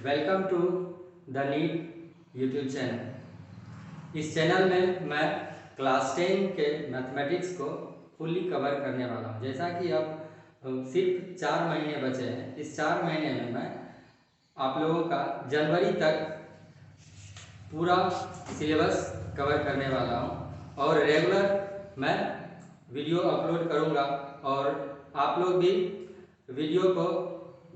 Welcome to the NEET YouTube channel. इस channel में मैं क्लास 10 के मैथमेटिक्स को फुल्ली कवर करने वाला हूँ। जैसा कि अब सिर्फ 4 महीने बचे हैं, इस 4 महीने में मैं आप लोगों का जनवरी तक पूरा सिलेबस कवर करने वाला हूँ और रेगुलर मैं वीडियो अपलोड करूँगा। और आप लोग भी वीडियो को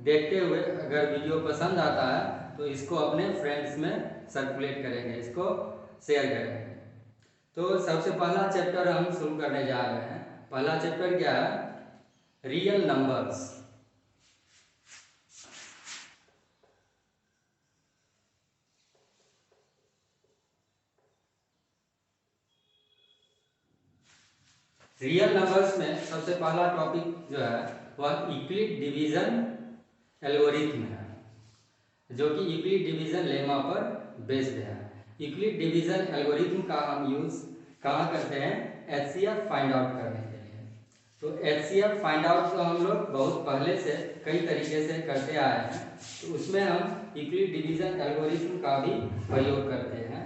देखते हुए अगर वीडियो पसंद आता है तो इसको अपने फ्रेंड्स में सर्कुलेट करेंगे, इसको शेयर करेंगे। तो सबसे पहला चैप्टर हम शुरू करने जा रहे हैं। पहला चैप्टर क्या है? Real numbers. रियल नंबर्स में सबसे पहला टॉपिक जो है वह यूक्लिड डिवीजन एल्गोरिथम है, जो कि यूक्लिड डिवीजन लेमा पर बेस्ड है। यूक्लिड डिवीजन एल्गोरिथम का हम यूज कहाँ करते हैं? एचसीएफ फाइंड आउट करने के लिए। तो एचसीएफ फाइंड आउट तो हम लोग बहुत पहले से कई तरीके से करते आए हैं, तो उसमें हम यूक्लिड डिवीजन एल्गोरिथम का भी प्रयोग करते हैं।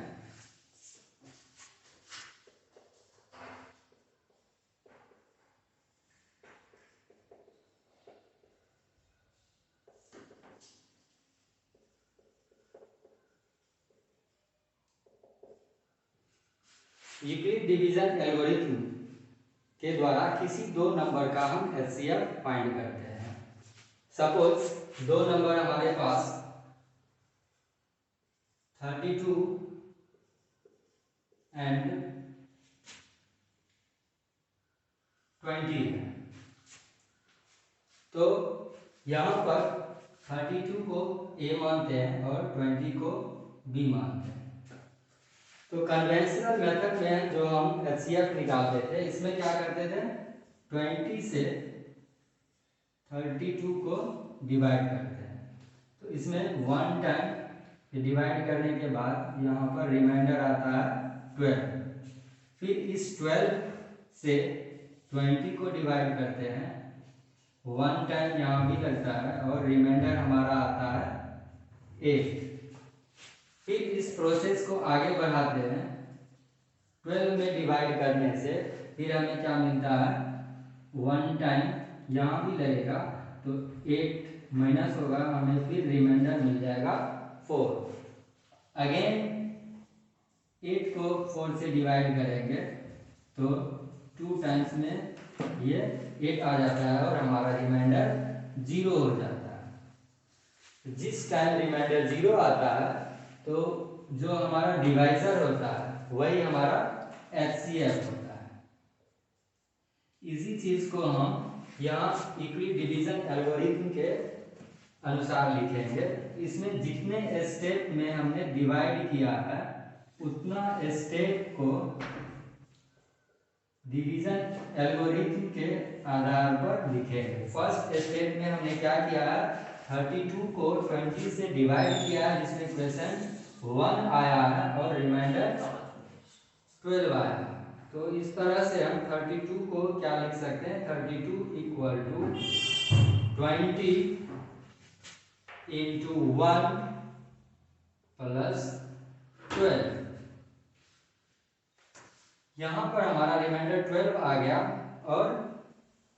यूक्लिड डिवीजन एल्गोरिथम के द्वारा किसी दो नंबर का हम एचसीएफ फाइंड करते हैं। सपोज दो नंबर हमारे पास 32 एंड 20 है। तो यहाँ पर 32 को ए मानते हैं और 20 को बी मानते हैं। तो कन्वेंशनल मेथड में जो हम एचसीएफ निकालते थे, इसमें क्या करते थे? 20 से 32 को डिवाइड करते हैं। तो इसमें 1 टाइम डिवाइड करने के बाद यहाँ पर रिमाइंडर आता है 12। फिर इस 12 से 20 को डिवाइड करते हैं, 1 टाइम यहाँ भी लगता है और रिमाइंडर हमारा आता है 8। फिर इस प्रोसेस को आगे बढ़ाते हैं। 12 में डिवाइड करने से फिर हमें क्या मिलता है? 1 टाइम यहाँ भी लगेगा तो 8 माइनस होगा, हमें फिर रिमाइंडर मिल जाएगा 4। अगेन 8 को 4 से डिवाइड करेंगे तो 2 टाइम्स में ये 8 आ जाता है और हमारा रिमाइंडर 0 हो जाता है। जिस टाइम रिमाइंडर 0 आता है तो जो हमारा डिवाइजर होता है वही हमारा एचसीएफ होता है। इसी चीज को हम यहाँ यूक्लिड डिवीजन एल्गोरिथम के अनुसार लिखेंगे। इसमें जितने स्टेप में हमने डिवाइड किया है उतना स्टेप को डिवीजन एल्गोरिथम के आधार पर लिखेंगे। फर्स्ट स्टेप में हमने क्या किया है? 32 को 20 से डिवाइड किया है, जिसमें क्वेश्चन 1 आया है और रिमाइंडर 12 आया है। तो इस तरह से हम 32 को क्या लिख सकते हैं? 32 इक्वल टू 20 इंटू 1 प्लस 12। यहाँ पर हमारा रिमाइंडर 12 आ गया और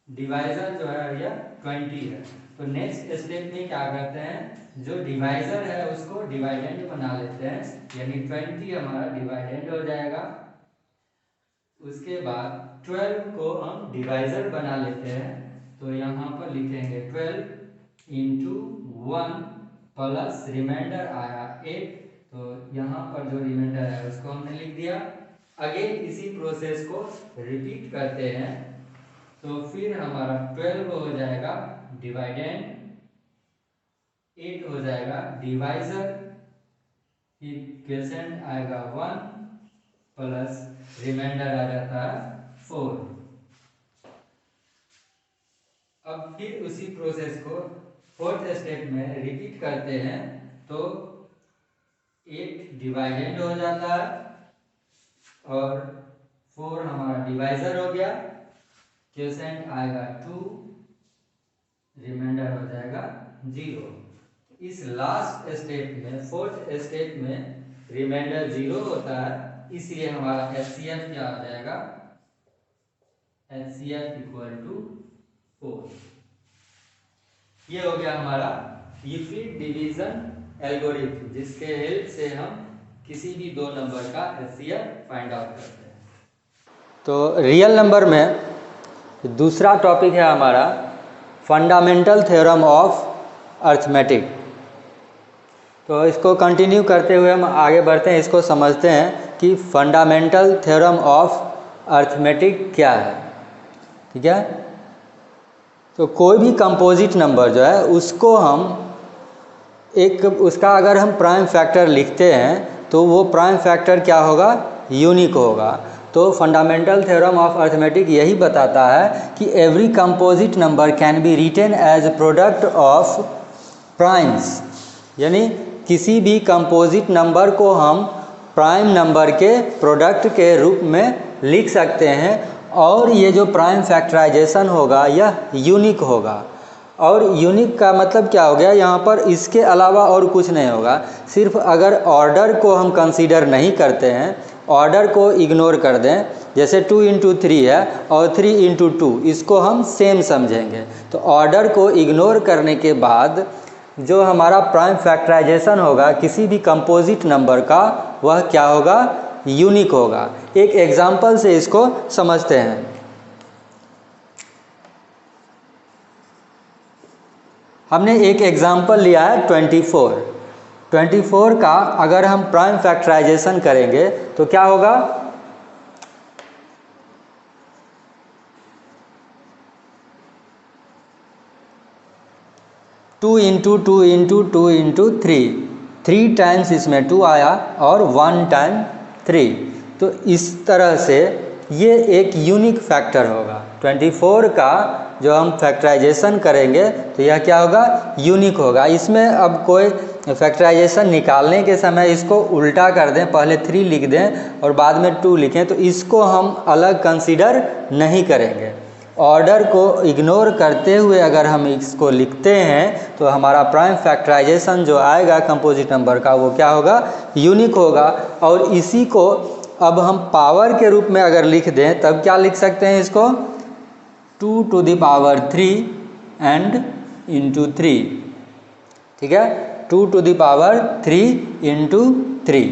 डिवाइजर जो है यह 20 है। तो नेक्स्ट स्टेप में क्या करते हैं? जो डिवाइजर है उसको डिवाइडेंड बना लेते हैं, यानी 20 हमारा डिवाइडेंड हो जाएगा। उसके बाद 12 को हम डिवाइजर बना लेते हैं, तो यहाँ पर लिखेंगे 12 इंटू 1 प्लस रिमाइंडर आया 8। तो यहाँ पर जो रिमाइंडर है उसको हमने लिख दिया। अगेन इसी प्रोसेस को रिपीट करते हैं, तो फिर हमारा 12 हो जाएगा डिवाइडेंड, 8 हो जाएगा डिवाइजर, फिर क्वोशिएंट आएगा 1 प्लस रिमाइंडर आ जाता है 4। अब फिर उसी प्रोसेस को फोर्थ स्टेप में रिपीट करते हैं, तो 8 डिवाइडेंड हो जाता है और 4 हमारा डिवाइजर हो गया, क्वोशिएंट आएगा 2, रिमाइंडर हो जाएगा 0। इस लास्ट स्टेप में, फोर्थ स्टेप में रिमाइंडर 0 होता है, इसलिए हमारा HCF क्या आ जाएगा, HCF इक्वल टू 4। ये हो गया हमारा यूक्लिड डिवीजन एल्गोरिथम, जिसके हेल्प से हम किसी भी दो नंबर का HCF फाइंड आउट करते हैं। तो रियल नंबर में दूसरा टॉपिक है हमारा फंडामेंटल थ्योरम ऑफ अर्थमेटिक। तो इसको कंटिन्यू करते हुए हम आगे बढ़ते हैं, इसको समझते हैं कि फंडामेंटल थ्योरम ऑफ अर्थमेटिक क्या है। ठीक है, तो कोई भी कंपोजिट नंबर जो है उसको हम उसका अगर हम प्राइम फैक्टर लिखते हैं तो वो प्राइम फैक्टर क्या होगा, यूनिक होगा। तो फंडामेंटल थ्योरम ऑफ अर्थमेटिक यही बताता है कि every composite number can be written as product of primes, यानी किसी भी कंपोजिट नंबर को हम प्राइम नंबर के प्रोडक्ट के रूप में लिख सकते हैं, और ये जो प्राइम फैक्टराइजेशन होगा यह यूनिक होगा। और यूनिक का मतलब क्या हो गया, यहाँ पर इसके अलावा और कुछ नहीं होगा। सिर्फ अगर ऑर्डर को हम कंसीडर नहीं करते हैं, ऑर्डर को इग्नोर कर दें, जैसे 2 × 3 है और 3 × 2, इसको हम सेम समझेंगे। तो ऑर्डर को इग्नोर करने के बाद जो हमारा प्राइम फैक्टराइजेशन होगा किसी भी कंपोजिट नंबर का, वह क्या होगा, यूनिक होगा। एक एग्जाम्पल से इसको समझते हैं। हमने एक एग्जाम्पल लिया है 24 का अगर हम प्राइम फैक्टराइजेशन करेंगे तो क्या होगा, 2 × 2 × 2 × 3, 3 टाइम्स इसमें 2 आया और 1 टाइम 3। तो इस तरह से ये एक यूनिक फैक्टर होगा। 24 का जो हम फैक्टराइजेशन करेंगे तो यह क्या होगा, यूनिक होगा। इसमें अब कोई फैक्टराइजेशन निकालने के समय इसको उल्टा कर दें, पहले 3 लिख दें और बाद में 2 लिखें, तो इसको हम अलग कंसीडर नहीं करेंगे। ऑर्डर को इग्नोर करते हुए अगर हम इसको लिखते हैं तो हमारा प्राइम फैक्टराइजेशन जो आएगा कंपोजिट नंबर का, वो क्या होगा, यूनिक होगा। और इसी को अब हम पावर के रूप में अगर लिख दें तब क्या लिख सकते हैं इसको, 2 × 3 and into 3। ठीक है, 2 × 3 × 3।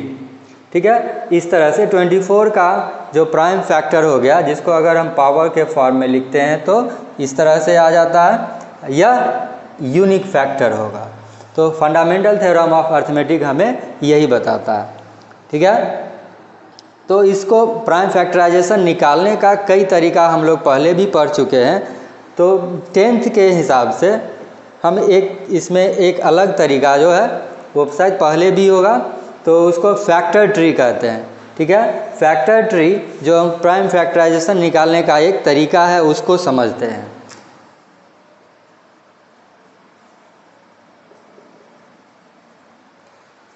ठीक है, इस तरह से 24 का जो प्राइम फैक्टर हो गया, जिसको अगर हम पावर के फॉर्म में लिखते हैं तो इस तरह से आ जाता है, यह यूनिक फैक्टर होगा। तो फंडामेंटल थ्योरम ऑफ अर्थमेटिक हमें यही बताता है। ठीक है, तो इसको प्राइम फैक्टराइजेशन निकालने का कई तरीका हम लोग पहले भी पढ़ चुके हैं। तो 10th के हिसाब से हम इसमें एक अलग तरीका जो है वो शायद पहले भी होगा, तो उसको फैक्टर ट्री कहते हैं। ठीक है, फैक्टर ट्री जो हम प्राइम फैक्टराइजेशन निकालने का एक तरीका है उसको समझते हैं।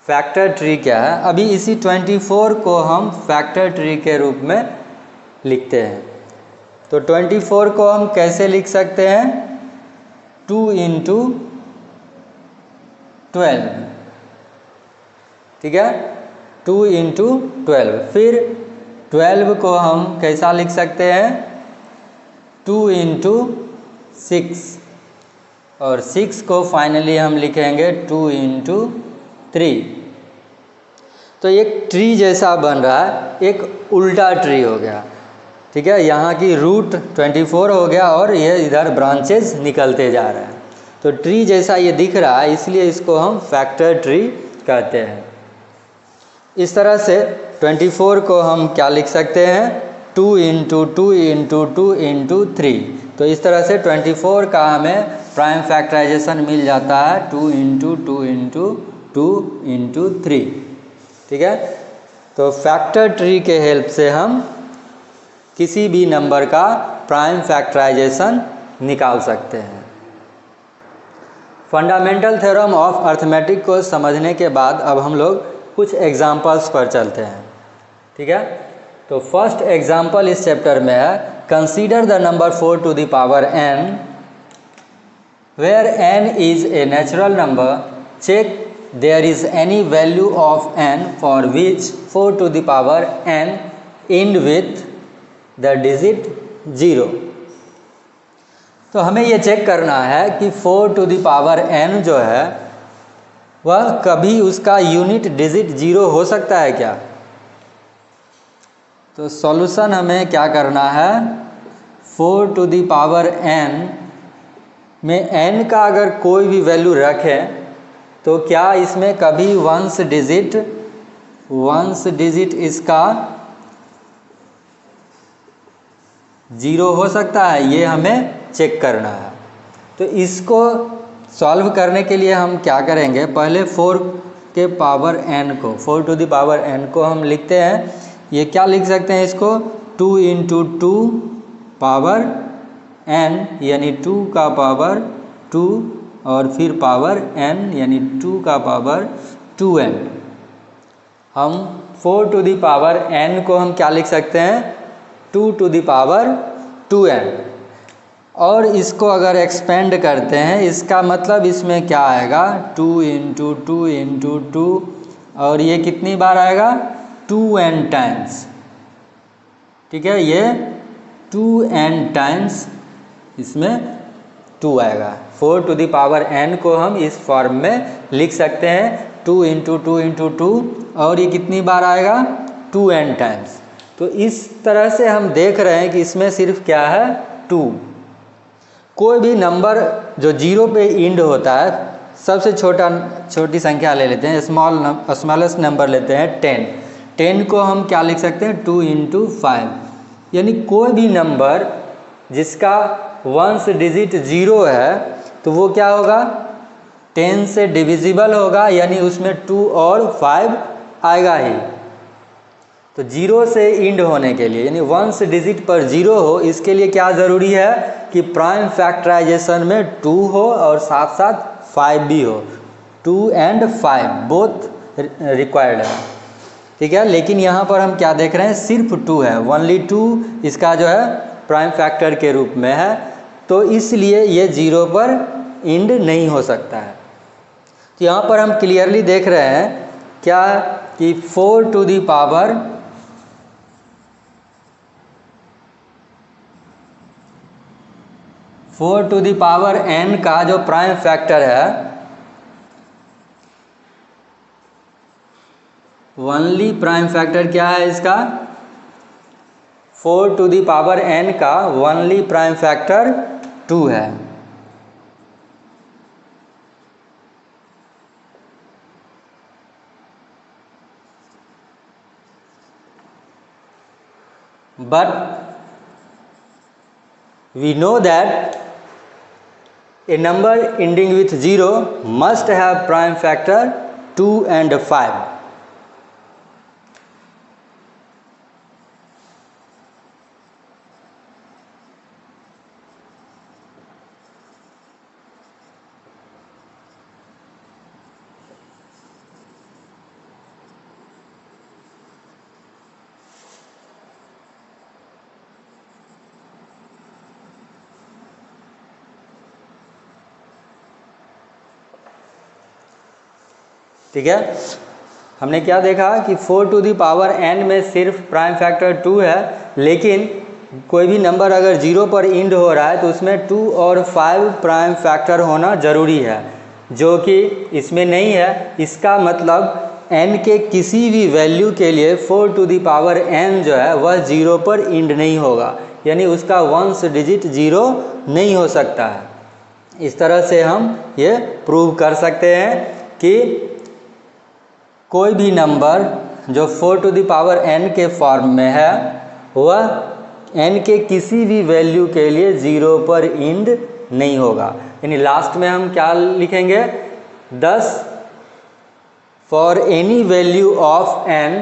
फैक्टर ट्री क्या है, अभी इसी 24 को हम फैक्टर ट्री के रूप में लिखते हैं। तो 24 को हम कैसे लिख सकते हैं, 2 × 12। ठीक है, 2 × 12। फिर 12 को हम कैसा लिख सकते हैं, 2 × 6, और 6 को फाइनली हम लिखेंगे 2 × 3। तो एक ट्री जैसा बन रहा है, एक उल्टा ट्री हो गया। ठीक है, यहाँ की रूट 24 हो गया और ये इधर ब्रांचेस निकलते जा रहे हैं, तो ट्री जैसा ये दिख रहा है, इसलिए इसको हम फैक्टर ट्री कहते हैं। इस तरह से 24 को हम क्या लिख सकते हैं, 2 × 2 × 2 × 3। तो इस तरह से 24 का हमें प्राइम फैक्टराइजेशन मिल जाता है 2 × 2 × 2 × 3। ठीक है, तो फैक्टर ट्री के हेल्प से हम किसी भी नंबर का प्राइम फैक्टराइजेशन निकाल सकते हैं। फंडामेंटल थ्योरम ऑफ अर्थमेटिक को समझने के बाद अब हम लोग कुछ एग्जांपल्स पर चलते हैं। ठीक है, तो फर्स्ट एग्जांपल इस चैप्टर में है, consider the number 4 to the power n, where n is a natural number check there is any value of n for which 4 to the power n end with the digit 0। तो हमें ये check करना है कि 4 to the power n जो है वह कभी उसका यूनिट डिजिट 0 हो सकता है क्या। तो सॉल्यूशन हमें क्या करना है, 4 टू द पावर n में n का अगर कोई भी वैल्यू रखें तो क्या इसमें कभी वंस डिजिट इसका 0 हो सकता है, ये हमें चेक करना है। तो इसको सॉल्व करने के लिए हम क्या करेंगे, पहले 4 के पावर n को 4 टू द पावर n को हम लिखते हैं, ये क्या लिख सकते हैं इसको 2 इंटू 2 पावर n यानी 2 का पावर 2 और फिर पावर n यानी 2 का पावर 2n। हम 4 टू द पावर n को हम क्या लिख सकते हैं 2 टू द पावर 2n। और इसको अगर एक्सपेंड करते हैं इसका मतलब इसमें क्या आएगा 2 इंटू 2 इंटू 2 और ये कितनी बार आएगा 2n टाइम्स। ठीक है, ये 2n टाइम्स इसमें 2 आएगा। 4 टू द पावर n को हम इस फॉर्म में लिख सकते हैं 2 इंटू 2 इंटू 2 और ये कितनी बार आएगा 2n टाइम्स। तो इस तरह से हम देख रहे हैं कि इसमें सिर्फ क्या है 2। कोई भी नंबर जो 0 पे इंड होता है, सबसे छोटी संख्या ले लेते हैं, स्मॉलेस्ट नंबर लेते हैं 10। 10 को हम क्या लिख सकते हैं 2 इंटू 5। यानी कोई भी नंबर जिसका वंस डिजिट 0 है तो वो क्या होगा 10 से डिविजिबल होगा, यानी उसमें 2 और 5 आएगा ही। तो 0 से इंड होने के लिए यानी वंस डिजिट पर 0 हो, इसके लिए क्या ज़रूरी है कि प्राइम फैक्टराइजेशन में 2 हो और साथ साथ 5 भी हो। 2 and 5 बोथ रिक्वायर्ड है। ठीक है, लेकिन यहाँ पर हम क्या देख रहे हैं सिर्फ 2 है, ओनली 2 इसका जो है प्राइम फैक्टर के रूप में है, तो इसलिए ये 0 पर इंड नहीं हो सकता है। तो यहाँ पर हम क्लियरली देख रहे हैं क्या कि 4 टू द पावर n का जो प्राइम फैक्टर है ओनली प्राइम फैक्टर क्या है इसका 4 टू द पावर n का ओनली प्राइम फैक्टर 2 है। But we know that a number ending with 0 must have prime factor 2 and 5. ठीक है, हमने क्या देखा कि 4 टू द पावर n में सिर्फ प्राइम फैक्टर 2 है, लेकिन कोई भी नंबर अगर 0 पर इंड हो रहा है तो उसमें 2 और 5 प्राइम फैक्टर होना ज़रूरी है, जो कि इसमें नहीं है। इसका मतलब n के किसी भी वैल्यू के लिए 4 टू द पावर n जो है वह 0 पर इंड नहीं होगा, यानी उसका वंस डिजिट 0 नहीं हो सकता है। इस तरह से हम ये प्रूव कर सकते हैं कि कोई भी नंबर जो 4 टू द पावर n के फॉर्म में है वह n के किसी भी वैल्यू के लिए 0 पर इंड नहीं होगा। यानी लास्ट में हम क्या लिखेंगे 10 for any value of n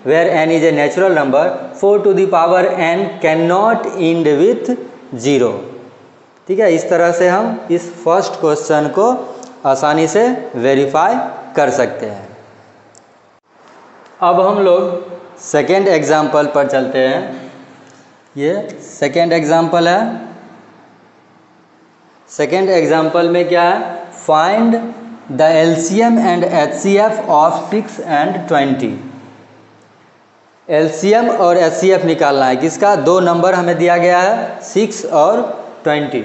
where n is a natural number 4 to the power n can not end with 0। ठीक है, इस तरह से हम इस फर्स्ट क्वेश्चन को आसानी से वेरीफाई कर सकते हैं। अब हम लोग सेकेंड एग्जाम्पल पर चलते हैं। ये सेकेंड एग्जाम्पल है। सेकेंड एग्जाम्पल में क्या है find the LCM and HCF of 6 and 20। LCM और HCF निकालना है किसका, दो नंबर हमें दिया गया है 6 और 20।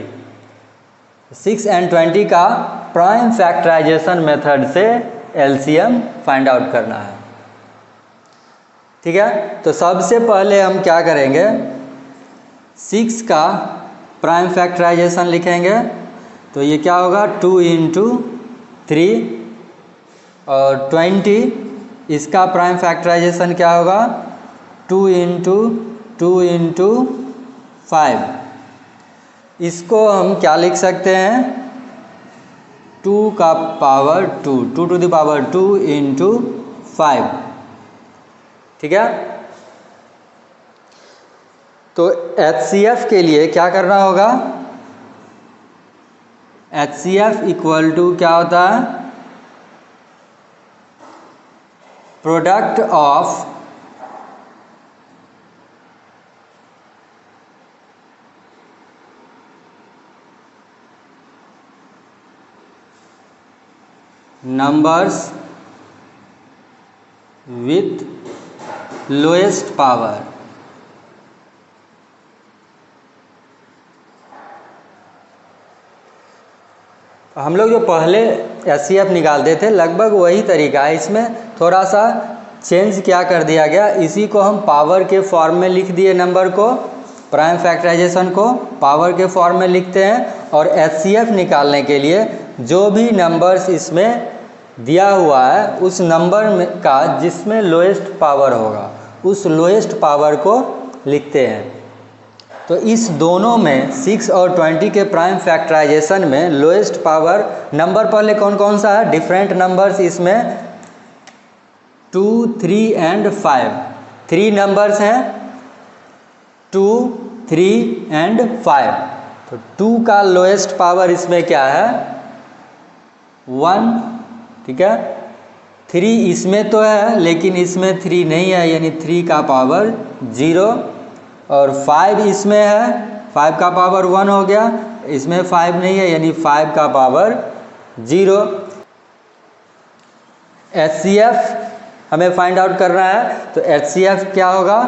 6 and 20 का प्राइम फैक्टराइजेशन मेथड से LCM फाइंड आउट करना है। ठीक है, तो सबसे पहले हम क्या करेंगे, 6 का प्राइम फैक्टराइजेशन लिखेंगे। तो ये क्या होगा 2 × 3 और 20, इसका प्राइम फैक्टराइजेशन क्या होगा 2 × 2 × 5। इसको हम क्या लिख सकते हैं 2 का पावर 2, 2 to the power 2 × 5। ठीक है, तो HCF के लिए क्या करना होगा, HCF इक्वल टू क्या होता है, product of numbers with lowest power. हम लोग जो पहले HCF निकालते थे लगभग वही तरीका है, इसमें थोड़ा सा चेंज क्या कर दिया गया, इसी को हम पावर के फॉर्म में लिख दिए, नंबर को प्राइम फैक्टराइजेशन को पावर के फॉर्म में लिखते हैं। और HCF निकालने के लिए जो भी नंबर्स इसमें दिया हुआ है उस नंबर में का जिसमें लोएस्ट पावर होगा उस लोएस्ट पावर को लिखते हैं। तो इस दोनों में 6 और 20 के प्राइम फैक्टराइजेशन में लोएस्ट पावर नंबर पहले कौन कौन सा है, डिफरेंट नंबर्स इसमें 2, 3 and 5, 3 नंबर्स हैं 2, 3 and 5। तो 2 का लोएस्ट पावर इसमें क्या है 1। ठीक है, 3 इसमें तो है लेकिन इसमें 3 नहीं है, यानी 3 का पावर 0। और 5 इसमें है, 5 का पावर 1 हो गया, इसमें 5 नहीं है यानी 5 का पावर 0। HCF हमें फाइंड आउट करना है, तो HCF क्या होगा,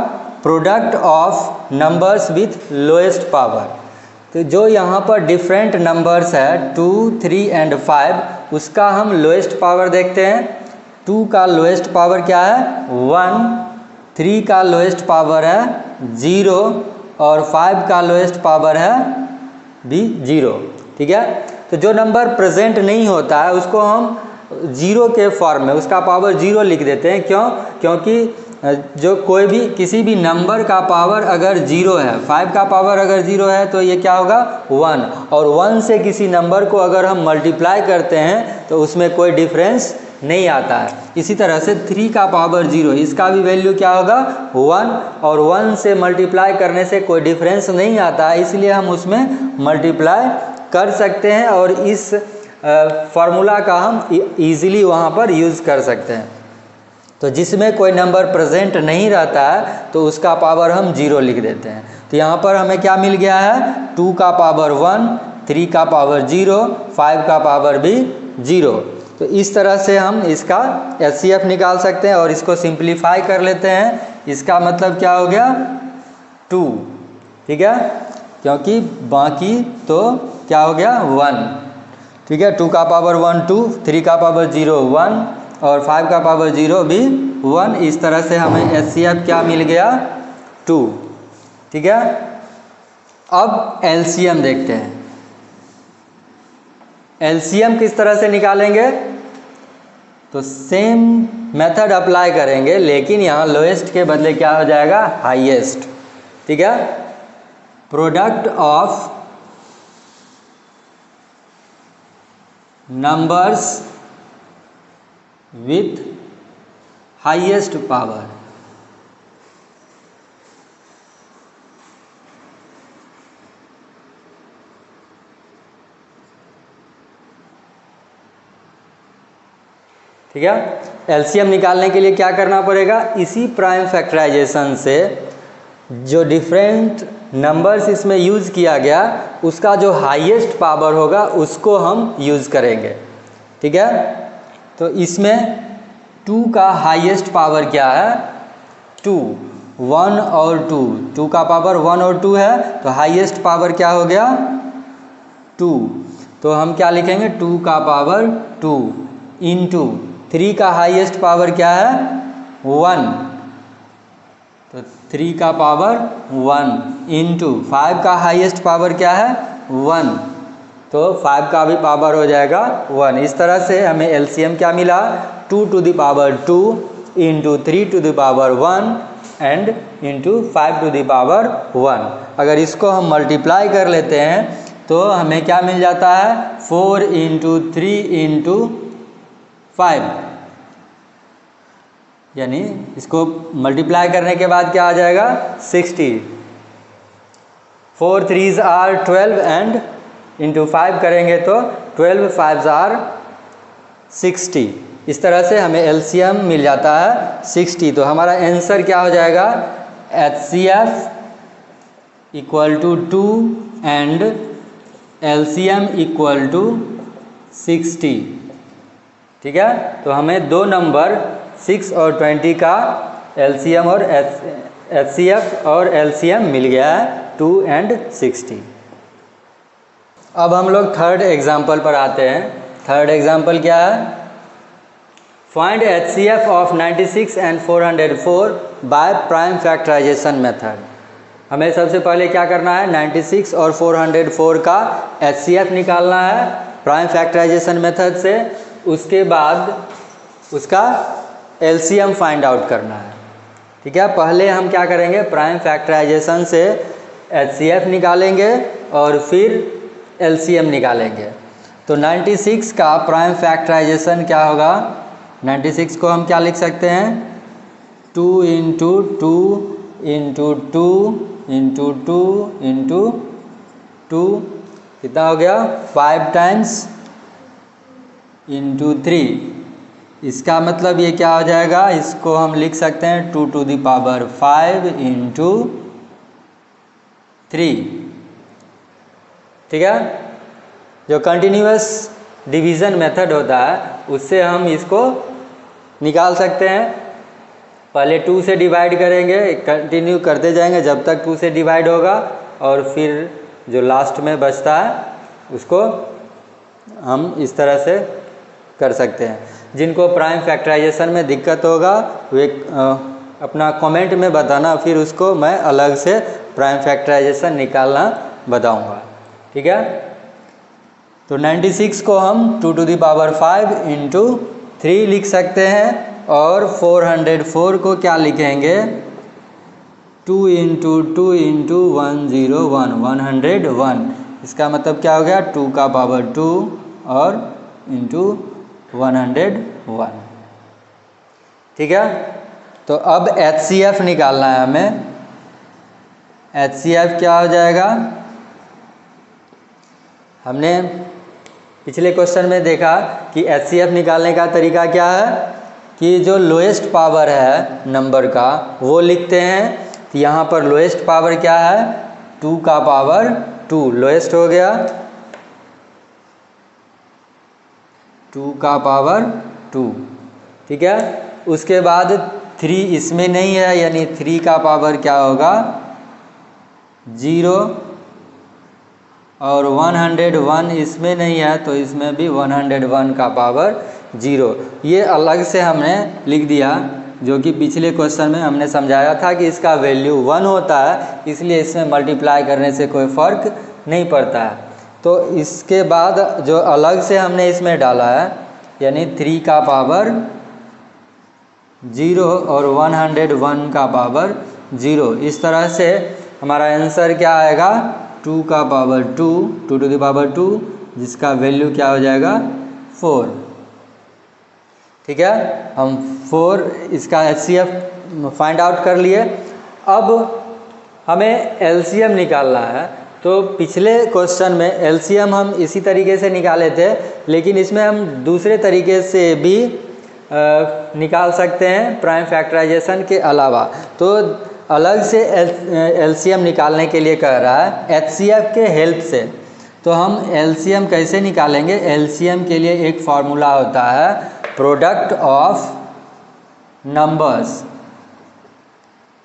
product of numbers with lowest power. तो जो यहाँ पर डिफरेंट नंबर्स है 2, 3 and 5, उसका हम लोएस्ट पावर देखते हैं। 2 का लोएस्ट पावर क्या है 1, 3 का लोएस्ट पावर है 0 और 5 का लोएस्ट पावर है भी 0। ठीक है, तो जो नंबर प्रेजेंट नहीं होता है उसको हम 0 के फॉर्म में उसका पावर 0 लिख देते हैं। क्यों, क्योंकि जो कोई भी किसी भी नंबर का पावर अगर 0 है, 5 का पावर अगर 0 है तो ये क्या होगा 1, और 1 से किसी नंबर को अगर हम मल्टीप्लाई करते हैं तो उसमें कोई डिफरेंस नहीं आता है। इसी तरह से 3 का पावर 0, इसका भी वैल्यू क्या होगा 1, और 1 से मल्टीप्लाई करने से कोई डिफरेंस नहीं आता है, इसलिए हम उसमें मल्टीप्लाई कर सकते हैं और इस फार्मूला का हम इजीली वहाँ पर यूज़ कर सकते हैं। तो जिसमें कोई नंबर प्रेजेंट नहीं रहता है तो उसका पावर हम 0 लिख देते हैं। तो यहाँ पर हमें क्या मिल गया है 2 का पावर 1, 3 का पावर 0, 5 का पावर भी 0। तो इस तरह से हम इसका HCF निकाल सकते हैं और इसको सिंप्लीफाई कर लेते हैं। इसका मतलब क्या हो गया 2। ठीक है, क्योंकि बाकी तो क्या हो गया 1। ठीक है, 2 का पावर 1 2, 3 का पावर 0 1 और 5 का पावर 0 भी 1। इस तरह से हमें HCF क्या मिल गया 2। ठीक है, अब LCM देखते हैं। LCM किस तरह से निकालेंगे, तो सेम मेथड अप्लाई करेंगे लेकिन यहाँ लोएस्ट के बदले क्या हो जाएगा हाईएस्ट। ठीक है, product of numbers with highest power. ठीक है, LCM निकालने के लिए क्या करना पड़ेगा, इसी प्राइम फैक्टराइजेशन से जो डिफरेंट नंबर्स इसमें यूज़ किया गया उसका जो हाईएस्ट पावर होगा उसको हम यूज़ करेंगे। ठीक है। तो इसमें 2 का हाईएस्ट पावर क्या है? 2, 1 और 2, 2 का पावर 1 और 2 है, तो हाईएस्ट पावर क्या हो गया? 2। तो हम क्या लिखेंगे? 2 का पावर 2 इंटू 3 का हाईएस्ट पावर क्या है? 1, तो 3 का पावर 1 इंटू 5 का हाईएस्ट पावर क्या है? 1, तो 5 का भी पावर हो जाएगा 1। इस तरह से हमें एलसीएम क्या मिला? 2 टू द पावर 2 इंटू 3 to the power 1 and into 5 to the power 1। अगर इसको हम मल्टीप्लाई कर लेते हैं तो हमें क्या मिल जाता है? 4 इंटू 3 इंटू 5, यानी इसको मल्टीप्लाई करने के बाद क्या आ जाएगा? 60। 4 3s आर 12 एंड इंटू 5 करेंगे तो 12 5s आर 60। इस तरह से हमें एलसीएम मिल जाता है 60। तो हमारा आंसर क्या हो जाएगा? HCF equal to 2 and LCM equal to 60। ठीक है। तो हमें दो नंबर 6 और 20 का LCM और HCF और LCM मिल गया है 2 एंड 60। अब हम लोग थर्ड एग्जाम्पल पर आते हैं। थर्ड एग्जाम्पल क्या है? Find HCF of 96 and 404 by prime factorization method. हमें सबसे पहले क्या करना है? 96 और 404 का HCF निकालना है प्राइम फैक्टराइजेशन मेथड से। उसके बाद उसका LCM फाइंड आउट करना है। ठीक है। पहले हम क्या करेंगे? प्राइम फैक्टराइजेशन से HCF निकालेंगे और फिर LCM निकालेंगे। तो 96 का प्राइम फैक्टराइजेशन क्या होगा? 96 को हम क्या लिख सकते हैं? 2 इंटू 2 इंटू 2 इंटू 2 इंटू 2, कितना हो गया? 5 टाइम्स इंटू 3। इसका मतलब ये क्या हो जाएगा? इसको हम लिख सकते हैं 2 टू द पावर 5 इंटू 3। ठीक है। जो कंटिन्यूअस डिवीज़न मेथड होता है उससे हम इसको निकाल सकते हैं। पहले 2 से डिवाइड करेंगे, कंटिन्यू करते जाएंगे जब तक 2 से डिवाइड होगा, और फिर जो लास्ट में बचता है उसको हम इस तरह से कर सकते हैं। जिनको प्राइम फैक्टराइजेशन में दिक्कत होगा वे अपना कमेंट में बताना, फिर उसको मैं अलग से प्राइम फैक्टराइजेशन निकालना बताऊंगा। ठीक है। तो 96 को हम 2 टू द पावर 5 इंटू 3 लिख सकते हैं, और 404 को क्या लिखेंगे? 2 इंटू 2 इंटू 101, 101। इसका मतलब क्या हो गया? 2 का पावर 2 और इंटू 101। ठीक है। तो अब HCF निकालना है हमें। HCF क्या हो जाएगा? हमने पिछले क्वेश्चन में देखा कि HCF निकालने का तरीका क्या है कि जो लोएस्ट पावर है नंबर का वो लिखते हैं। तो यहाँ पर लोएस्ट पावर क्या है? 2 का पावर 2 लोएस्ट हो गया, 2 का पावर 2। ठीक है। उसके बाद 3 इसमें नहीं है, यानी 3 का पावर क्या होगा? 0, और 101 इसमें नहीं है तो इसमें भी 101 का पावर 0। ये अलग से हमने लिख दिया, जो कि पिछले क्वेश्चन में हमने समझाया था कि इसका वैल्यू 1 होता है, इसलिए इसमें मल्टीप्लाई करने से कोई फ़र्क नहीं पड़ता है। तो इसके बाद जो अलग से हमने इसमें डाला है, यानी 3 का पावर 0 और 101 का पावर 0, इस तरह से हमारा आंसर क्या आएगा? 2 का पावर 2, 2 टू द पावर 2, जिसका वैल्यू क्या हो जाएगा? 4। ठीक है। हम 4 इसका HCF फाइंड आउट कर लिए। अब हमें LCM निकालना है। तो पिछले क्वेश्चन में LCM हम इसी तरीके से निकाले थे, लेकिन इसमें हम दूसरे तरीके से भी निकाल सकते हैं प्राइम फैक्टराइजेशन के अलावा। तो अलग से LCM निकालने के लिए कह रहा है HCF के हेल्प से। तो हम एलसीएम कैसे निकालेंगे? एलसीएम के लिए एक फॉर्मूला होता है product of numbers,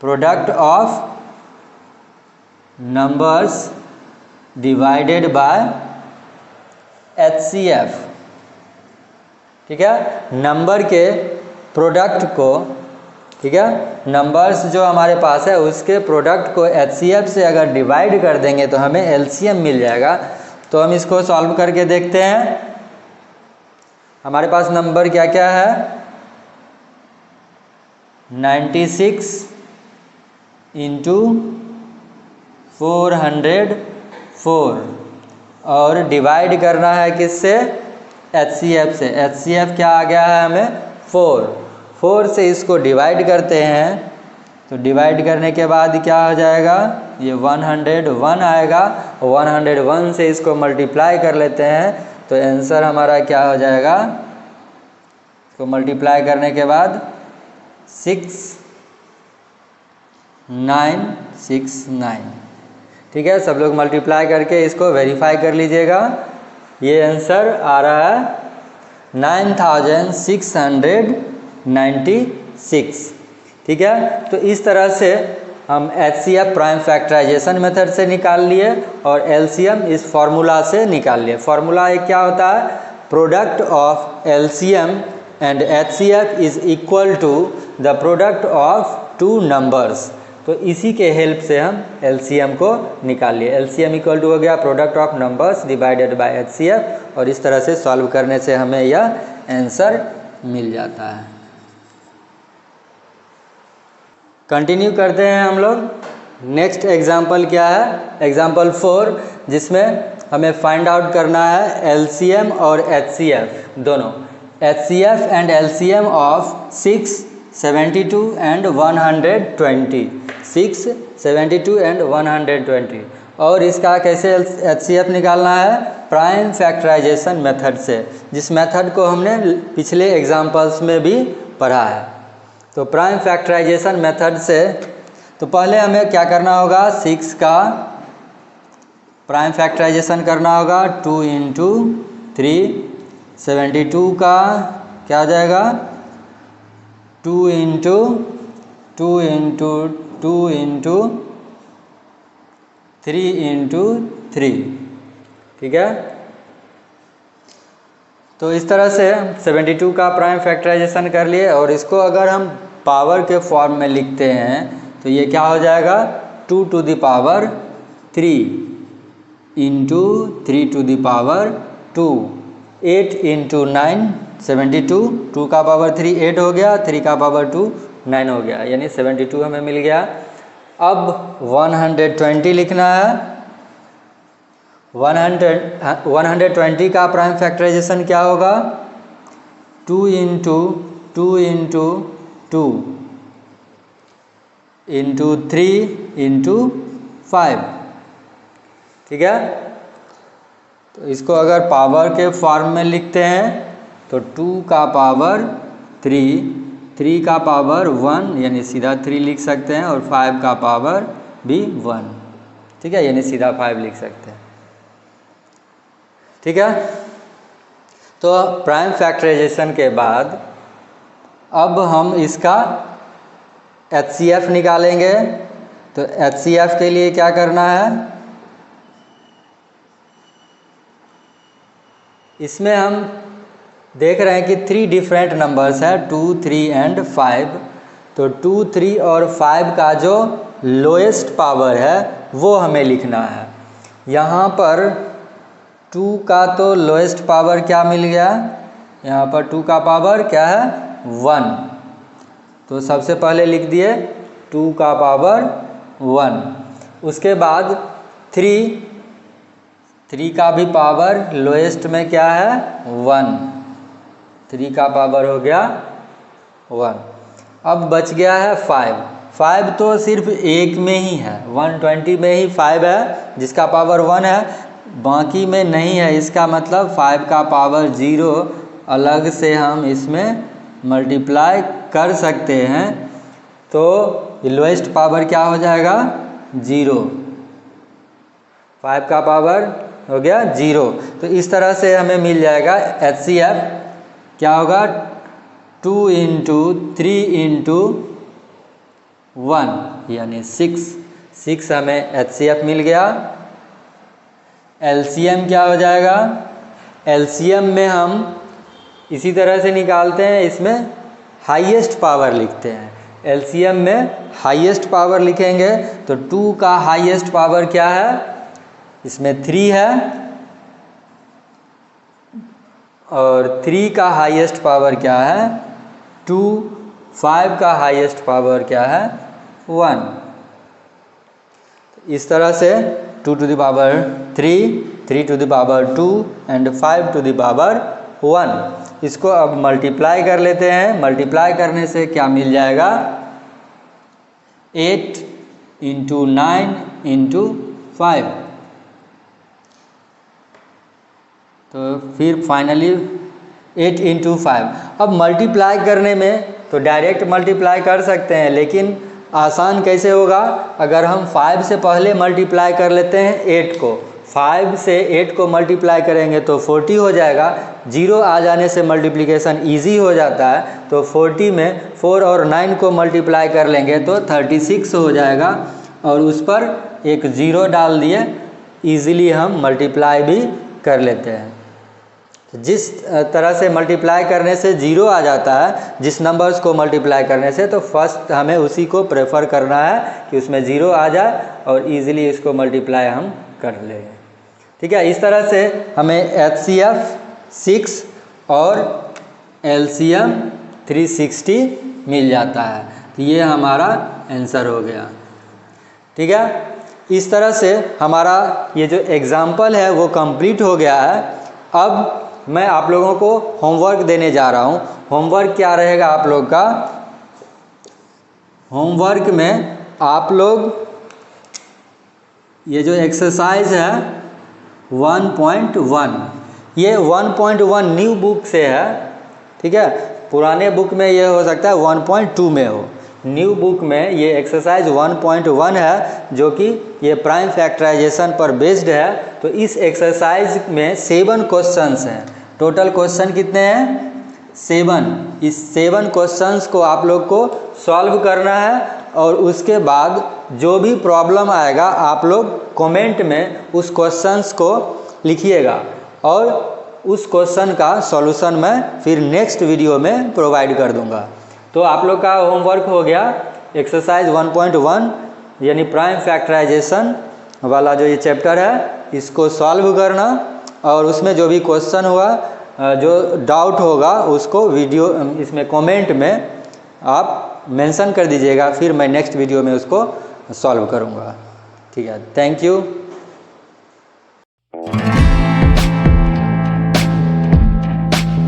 product of numbers divided by HCF। ठीक है, नंबर के प्रोडक्ट को, ठीक है, नंबर्स जो हमारे पास है उसके प्रोडक्ट को HCF से अगर डिवाइड कर देंगे तो हमें LCM मिल जाएगा। तो हम इसको सॉल्व करके देखते हैं। हमारे पास नंबर क्या क्या है? 96 इंटू 404 और डिवाइड करना है किससे? HCF से। HCF क्या आ गया है हमें? 4 से इसको डिवाइड करते हैं तो डिवाइड करने के बाद क्या हो जाएगा? ये 101 आएगा। 101 से इसको मल्टीप्लाई कर लेते हैं तो आंसर हमारा क्या हो जाएगा? इसको मल्टीप्लाई करने के बाद 6969। ठीक है, सब लोग मल्टीप्लाई करके इसको वेरीफाई कर लीजिएगा। ये आंसर आ रहा है 9696। ठीक है, तो इस तरह से हम HCF प्राइम फैक्टराइजेशन मेथड से निकाल लिए और LCM इस फॉर्मूला से निकाल लिए। फॉर्मूला एक क्या होता है? Product of LCM and HCF is equal to the product of two numbers. तो इसी के हेल्प से हम LCM को निकाल लिए। LCM इक्वल टू हो गया product of numbers divided by HCF, और इस तरह से सॉल्व करने से हमें यह आंसर मिल जाता है। कंटिन्यू करते हैं हम लोग। नेक्स्ट एग्जाम्पल क्या है? एग्जाम्पल 4, जिसमें हमें फाइंड आउट करना है LCM और HCF दोनों। HCF and LCM of 6, 72 and 120। 6, 72 and 120। और इसका कैसे HCF निकालना है? प्राइम फैक्टराइजेशन मेथड से, जिस मेथड को हमने पिछले एग्जाम्पल्स में भी पढ़ा है। तो प्राइम फैक्टराइजेशन मेथड से तो पहले हमें क्या करना होगा? 6 का प्राइम फैक्टराइजेशन करना होगा 2 इंटू 3। 72 का क्या हो जाएगा? 2 इंटू 2 इंटू 2 इंटू 3 इंटू 3। ठीक है, तो इस तरह से 72 का प्राइम फैक्टराइजेशन कर लिए, और इसको अगर हम पावर के फॉर्म में लिखते हैं तो ये क्या हो जाएगा? 2 to the power 3 into 3 to the power 2। 8 into 9 72। 2 का पावर 3 8 हो गया, 3 का पावर 2 9 हो गया, यानी 72 हमें मिल गया। अब 120 लिखना है। 120 का प्राइम फैक्टराइजेशन क्या होगा? 2 इंटू 2 इंटू 2 इंटू 3 इंटू 5। ठीक है, तो इसको अगर पावर के फॉर्म में लिखते हैं तो 2 का पावर 3, 3 का पावर 1 यानी सीधा 3 लिख सकते हैं, और 5 का पावर भी 1। ठीक है, यानी सीधा 5 लिख सकते हैं। ठीक है, तो प्राइम फैक्टराइजेशन के बाद अब हम इसका HCF निकालेंगे। तो HCF के लिए क्या करना है? इसमें हम देख रहे हैं कि 3 डिफरेंट नंबर्स हैं, 2, 3 एंड 5। तो 2, 3 और 5 का जो लोएस्ट पावर है वो हमें लिखना है। यहाँ पर 2 का तो लोएस्ट पावर क्या मिल गया? यहाँ पर 2 का पावर क्या है? 1। तो सबसे पहले लिख दिए 2 का पावर 1। उसके बाद 3 का भी पावर लोएस्ट में क्या है? 1। 3 का पावर हो गया 1। अब बच गया है 5। 5 तो सिर्फ एक में ही है, 120 में ही 5 है जिसका पावर 1 है, बाकी में नहीं है। इसका मतलब 5 का पावर 0 अलग से हम इसमें मल्टीप्लाई कर सकते हैं। तो लोएस्ट पावर क्या हो जाएगा? 0। 5 का पावर हो गया 0। तो इस तरह से हमें मिल जाएगा HCF क्या होगा 2 इंटू 3 इंटू 1 यानी 6 हमें HCF मिल गया। LCM क्या हो जाएगा, LCM में हम इसी तरह से निकालते हैं, इसमें हाईएस्ट पावर लिखते हैं। LCM में हाईएस्ट पावर लिखेंगे तो 2 का हाईएस्ट पावर क्या है, इसमें 3 है और 3 का हाईएस्ट पावर क्या है 2, 5 का हाईएस्ट पावर क्या है 1। इस तरह से 2 to the power 3, 3 to the power 2 and 5 to the power 1। इसको अब मल्टीप्लाई कर लेते हैं। मल्टीप्लाई करने से क्या मिल जाएगा 8 इंटू 9 इंटू 5। तो फिर फाइनली 8 इंटू 5। अब मल्टीप्लाई करने में तो डायरेक्ट मल्टीप्लाई कर सकते हैं, लेकिन आसान कैसे होगा, अगर हम 5 से पहले मल्टीप्लाई कर लेते हैं 8 को, 5 से 8 को मल्टीप्लाई करेंगे तो 40 हो जाएगा। 0 आ जाने से मल्टीप्लिकेशन इजी हो जाता है, तो 40 में 4 और 9 को मल्टीप्लाई कर लेंगे तो 36 हो जाएगा और उस पर एक 0 डाल दिए, इजीली हम मल्टीप्लाई भी कर लेते हैं। जिस तरह से मल्टीप्लाई करने से 0 आ जाता है, जिस नंबर्स को मल्टीप्लाई करने से, तो फर्स्ट हमें उसी को प्रेफर करना है कि उसमें 0 आ जाए और इजीली इसको मल्टीप्लाई हम कर लें। ठीक है, इस तरह से हमें HCF 6 और LCM 360 मिल जाता है। तो ये हमारा आंसर हो गया। ठीक है, इस तरह से हमारा ये जो एग्जाम्पल है वो कंप्लीट हो गया है। अब मैं आप लोगों को होमवर्क देने जा रहा हूँ। होमवर्क क्या रहेगा आप लोग का, होमवर्क में आप लोग ये जो एक्सरसाइज है 1.1, ये 1.1 न्यू बुक से है। ठीक है, पुराने बुक में ये हो सकता है 1.2 में हो, न्यू बुक में ये एक्सरसाइज 1.1 है जो कि ये प्राइम फैक्टराइजेशन पर बेस्ड है। तो इस एक्सरसाइज में 7 क्वेश्चंस हैं। टोटल क्वेश्चन कितने हैं 7। इस 7 क्वेश्चंस को आप लोग को सॉल्व करना है और उसके बाद जो भी प्रॉब्लम आएगा आप लोग कमेंट में उस क्वेश्चंस को लिखिएगा और उस क्वेश्चन का सॉल्यूशन मैं फिर नेक्स्ट वीडियो में प्रोवाइड कर दूंगा। तो आप लोग का होमवर्क हो गया एक्सरसाइज 1.1 यानी प्राइम फैक्टराइजेशन वाला जो ये चैप्टर है, इसको सॉल्व करना और उसमें जो भी क्वेश्चन हुआ, जो डाउट होगा, उसको वीडियो इसमें कमेंट में आप मेंशन कर दीजिएगा, फिर मैं नेक्स्ट वीडियो में उसको सॉल्व करूँगा। ठीक है, थैंक यू।